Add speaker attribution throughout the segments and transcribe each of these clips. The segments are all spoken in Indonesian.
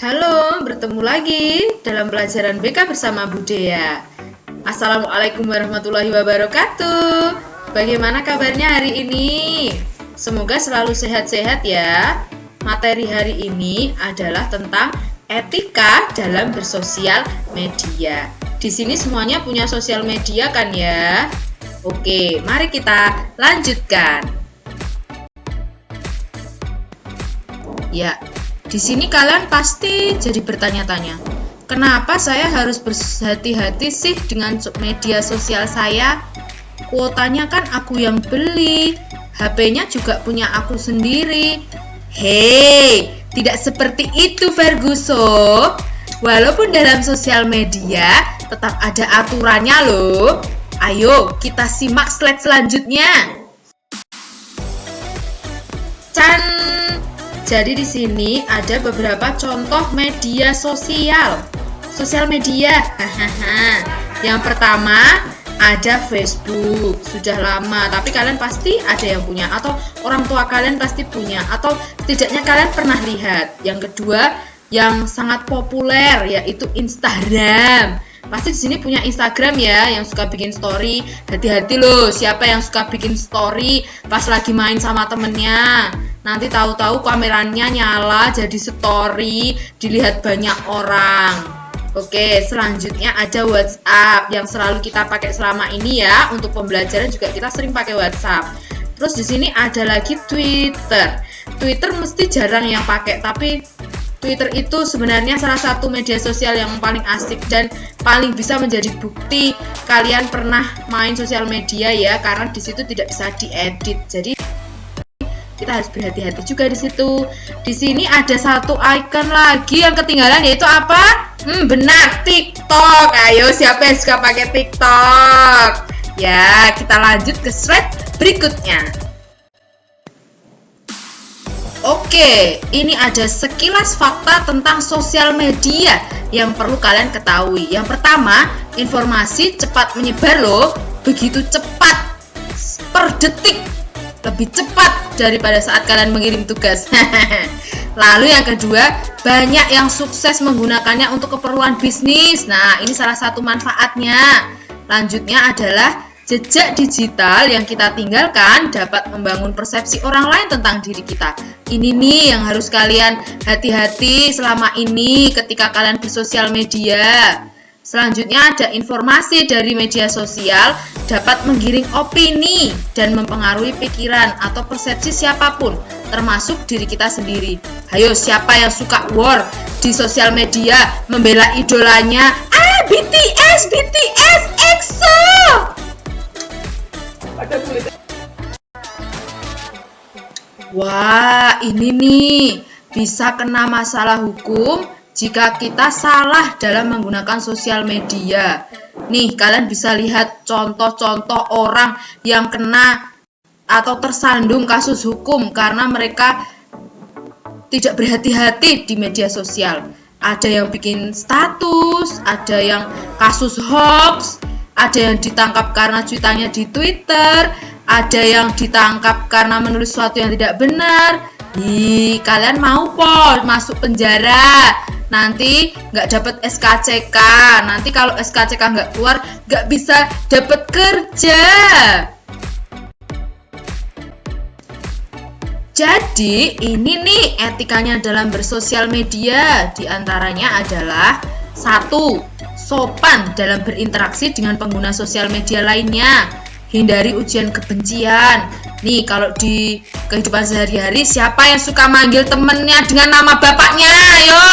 Speaker 1: Halo, bertemu lagi dalam pelajaran BK bersama Budaya. Assalamualaikum warahmatullahi wabarakatuh. Bagaimana kabarnya hari ini? Semoga selalu sehat-sehat ya. Materi hari ini adalah tentang etika dalam bersosial media. Di sini semuanya punya sosial media kan ya? Oke, mari kita lanjutkan. Ya, di sini kalian pasti jadi bertanya-tanya, kenapa saya harus berhati-hati sih dengan media sosial saya? Kuotanya kan aku yang beli, HP-nya juga punya aku sendiri. Hei, tidak seperti itu Ferguson. Walaupun dalam sosial media tetap ada aturannya loh. Ayo kita simak slide selanjutnya. Jadi di sini ada beberapa contoh media sosial. Sosial media. Yang pertama ada Facebook. Sudah lama, tapi kalian pasti ada yang punya atau orang tua kalian pasti punya atau setidaknya kalian pernah lihat. Yang kedua yang sangat populer yaitu Instagram. Pasti di sini punya Instagram ya, yang suka bikin story. Hati-hati loh, siapa yang suka bikin story pas lagi main sama temennya. Nanti tahu-tahu kameranya nyala jadi story, dilihat banyak orang. Oke, selanjutnya ada WhatsApp yang selalu kita pakai selama ini ya. Untuk pembelajaran juga kita sering pakai WhatsApp. Terus di sini ada lagi Twitter. Twitter mesti jarang yang pakai, tapi Twitter itu sebenarnya salah satu media sosial yang paling asik dan paling bisa menjadi bukti kalian pernah main sosial media ya, karena di situ tidak bisa diedit. Jadi kita harus berhati-hati juga di situ. Di sini ada satu icon lagi yang ketinggalan, yaitu apa? Benar, TikTok. Ayo, siapa yang suka pakai TikTok? Ya, kita lanjut ke slide berikutnya. Oke, ini ada sekilas fakta tentang sosial media yang perlu kalian ketahui. Yang pertama, informasi cepat menyebar loh, begitu cepat, per detik, lebih cepat daripada saat kalian mengirim tugas. Lalu yang kedua, banyak yang sukses menggunakannya untuk keperluan bisnis. Nah, ini salah satu manfaatnya. Lanjutnya adalah jejak digital yang kita tinggalkan dapat membangun persepsi orang lain tentang diri kita. Ini nih yang harus kalian hati-hati selama ini ketika kalian bersosial media. Selanjutnya ada informasi dari media sosial dapat menggiring opini dan mempengaruhi pikiran atau persepsi siapapun, termasuk diri kita sendiri. Hayo, siapa yang suka war di sosial media membela idolanya? BTS, EXO! Wah, ini nih bisa kena masalah hukum jika kita salah dalam menggunakan sosial media. Nih, kalian bisa lihat contoh-contoh orang yang kena atau tersandung kasus hukum karena mereka tidak berhati-hati di media sosial. Ada yang bikin status, ada yang kasus hoax, ada yang ditangkap karena cuitannya di Twitter, ada yang ditangkap karena menulis sesuatu yang tidak benar. Kalian mau masuk penjara, nanti nggak dapat SKCK. Nanti kalau SKCK nggak keluar, nggak bisa dapat kerja. Jadi ini nih etikanya dalam bersosial media. Di antaranya adalah 1. Sopan dalam berinteraksi dengan pengguna sosial media lainnya. Hindari ujian kebencian. Nih, kalau di kehidupan sehari-hari, siapa yang suka manggil temennya dengan nama bapaknya? Ayo,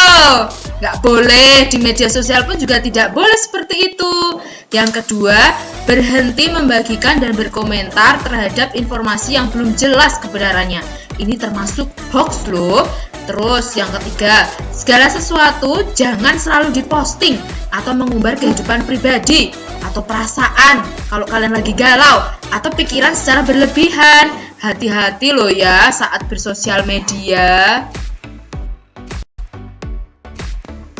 Speaker 1: nggak boleh. Di media sosial pun juga tidak boleh seperti itu. Yang kedua, berhenti membagikan dan berkomentar terhadap informasi yang belum jelas kebenarannya. Ini termasuk hoax loh. Terus yang ketiga, segala sesuatu jangan selalu diposting atau mengumbar kehidupan pribadi atau perasaan kalau kalian lagi galau atau pikiran secara berlebihan. Hati-hati loh ya saat bersosial media.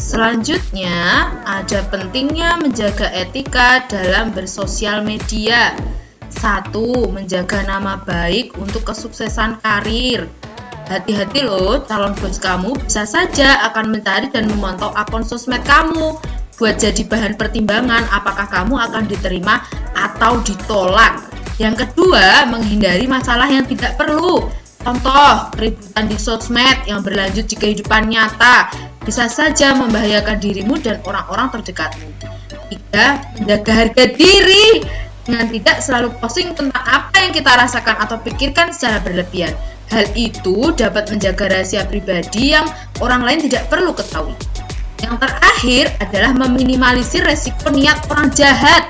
Speaker 1: Selanjutnya, ada pentingnya menjaga etika dalam bersosial media. 1. Menjaga nama baik untuk kesuksesan karir. Hati-hati loh, calon bos kamu bisa saja akan mencari dan memantau akun sosmed kamu buat jadi bahan pertimbangan apakah kamu akan diterima atau ditolak. Yang kedua, menghindari masalah yang tidak perlu. Contoh, keributan di sosmed yang berlanjut di kehidupan nyata bisa saja membahayakan dirimu dan orang-orang terdekatmu. Tiga, menjaga harga diri dengan tidak selalu posting tentang apa yang kita rasakan atau pikirkan secara berlebihan. Hal itu dapat menjaga rahasia pribadi yang orang lain tidak perlu ketahui. Yang terakhir adalah meminimalisir resiko niat orang jahat.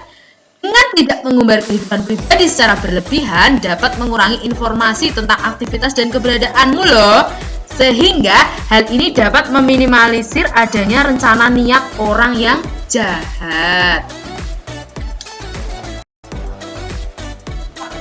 Speaker 1: Dengan tidak mengumbar kehidupan pribadi secara berlebihan dapat mengurangi informasi tentang aktivitas dan keberadaanmu loh. Sehingga hal ini dapat meminimalisir adanya rencana niat orang yang jahat.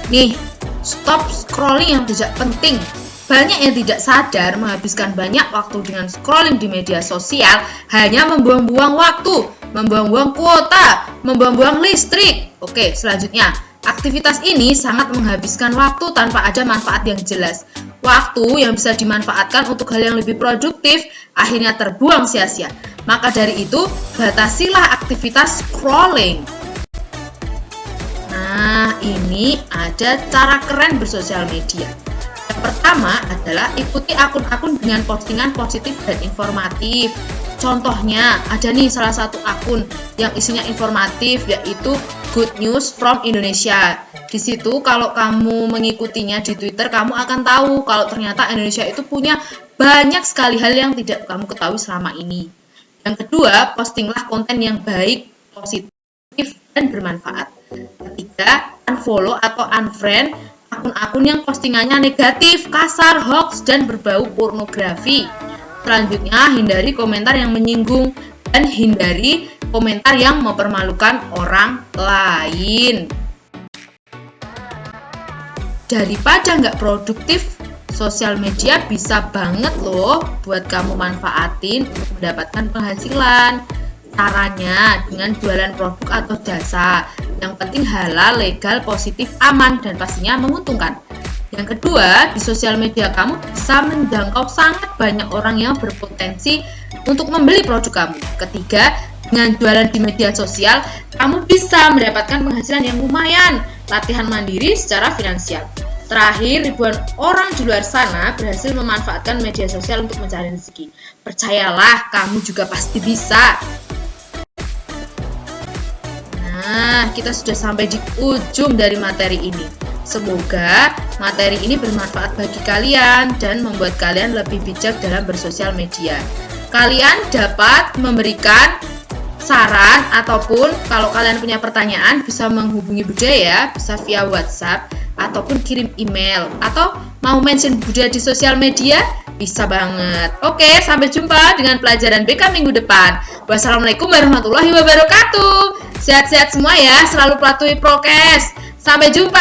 Speaker 1: Nih, stop scrolling yang tidak penting. Banyak yang tidak sadar menghabiskan banyak waktu dengan scrolling di media sosial hanya membuang-buang waktu, membuang-buang kuota, membuang-buang listrik. Oke, selanjutnya, aktivitas ini sangat menghabiskan waktu tanpa ada manfaat yang jelas. Waktu yang bisa dimanfaatkan untuk hal yang lebih produktif akhirnya terbuang sia-sia. Maka dari itu, batasilah aktivitas scrolling. Nah, ini ada cara keren bersosial media. Yang pertama adalah ikuti akun-akun dengan postingan positif dan informatif. Contohnya, ada nih salah satu akun yang isinya informatif, yaitu Good News from Indonesia. Di situ kalau kamu mengikutinya di Twitter, kamu akan tahu kalau ternyata Indonesia itu punya banyak sekali hal yang tidak kamu ketahui selama ini. Yang kedua, postinglah konten yang baik, positif, dan bermanfaat. Ketiga, unfollow atau unfriend akun-akun yang postingannya negatif, kasar, hoax, dan berbau pornografi. Selanjutnya, hindari komentar yang menyinggung dan hindari komentar yang mempermalukan orang lain. Daripada nggak produktif, sosial media bisa banget loh buat kamu manfaatin untuk mendapatkan penghasilan. Caranya dengan jualan produk atau jasa. Yang penting halal, legal, positif, aman, dan pastinya menguntungkan. Yang kedua, di sosial media kamu bisa menjangkau sangat banyak orang yang berpotensi untuk membeli produk kamu. Ketiga, dengan jualan di media sosial, kamu bisa mendapatkan penghasilan yang lumayan, latihan mandiri secara finansial. Terakhir, ribuan orang di luar sana berhasil memanfaatkan media sosial untuk mencari rezeki. Percayalah, kamu juga pasti bisa. Nah, kita sudah sampai di ujung dari materi ini. Semoga materi ini bermanfaat bagi kalian dan membuat kalian lebih bijak dalam bersosial media. Kalian dapat memberikan saran ataupun kalau kalian punya pertanyaan bisa menghubungi Budha ya, bisa via WhatsApp ataupun kirim email atau mau mention Budha di sosial media bisa banget. Oke, sampai jumpa dengan pelajaran BK minggu depan. Wassalamualaikum warahmatullahi wabarakatuh. Sehat-sehat semua ya, selalu patuhi prokes. Sampai jumpa.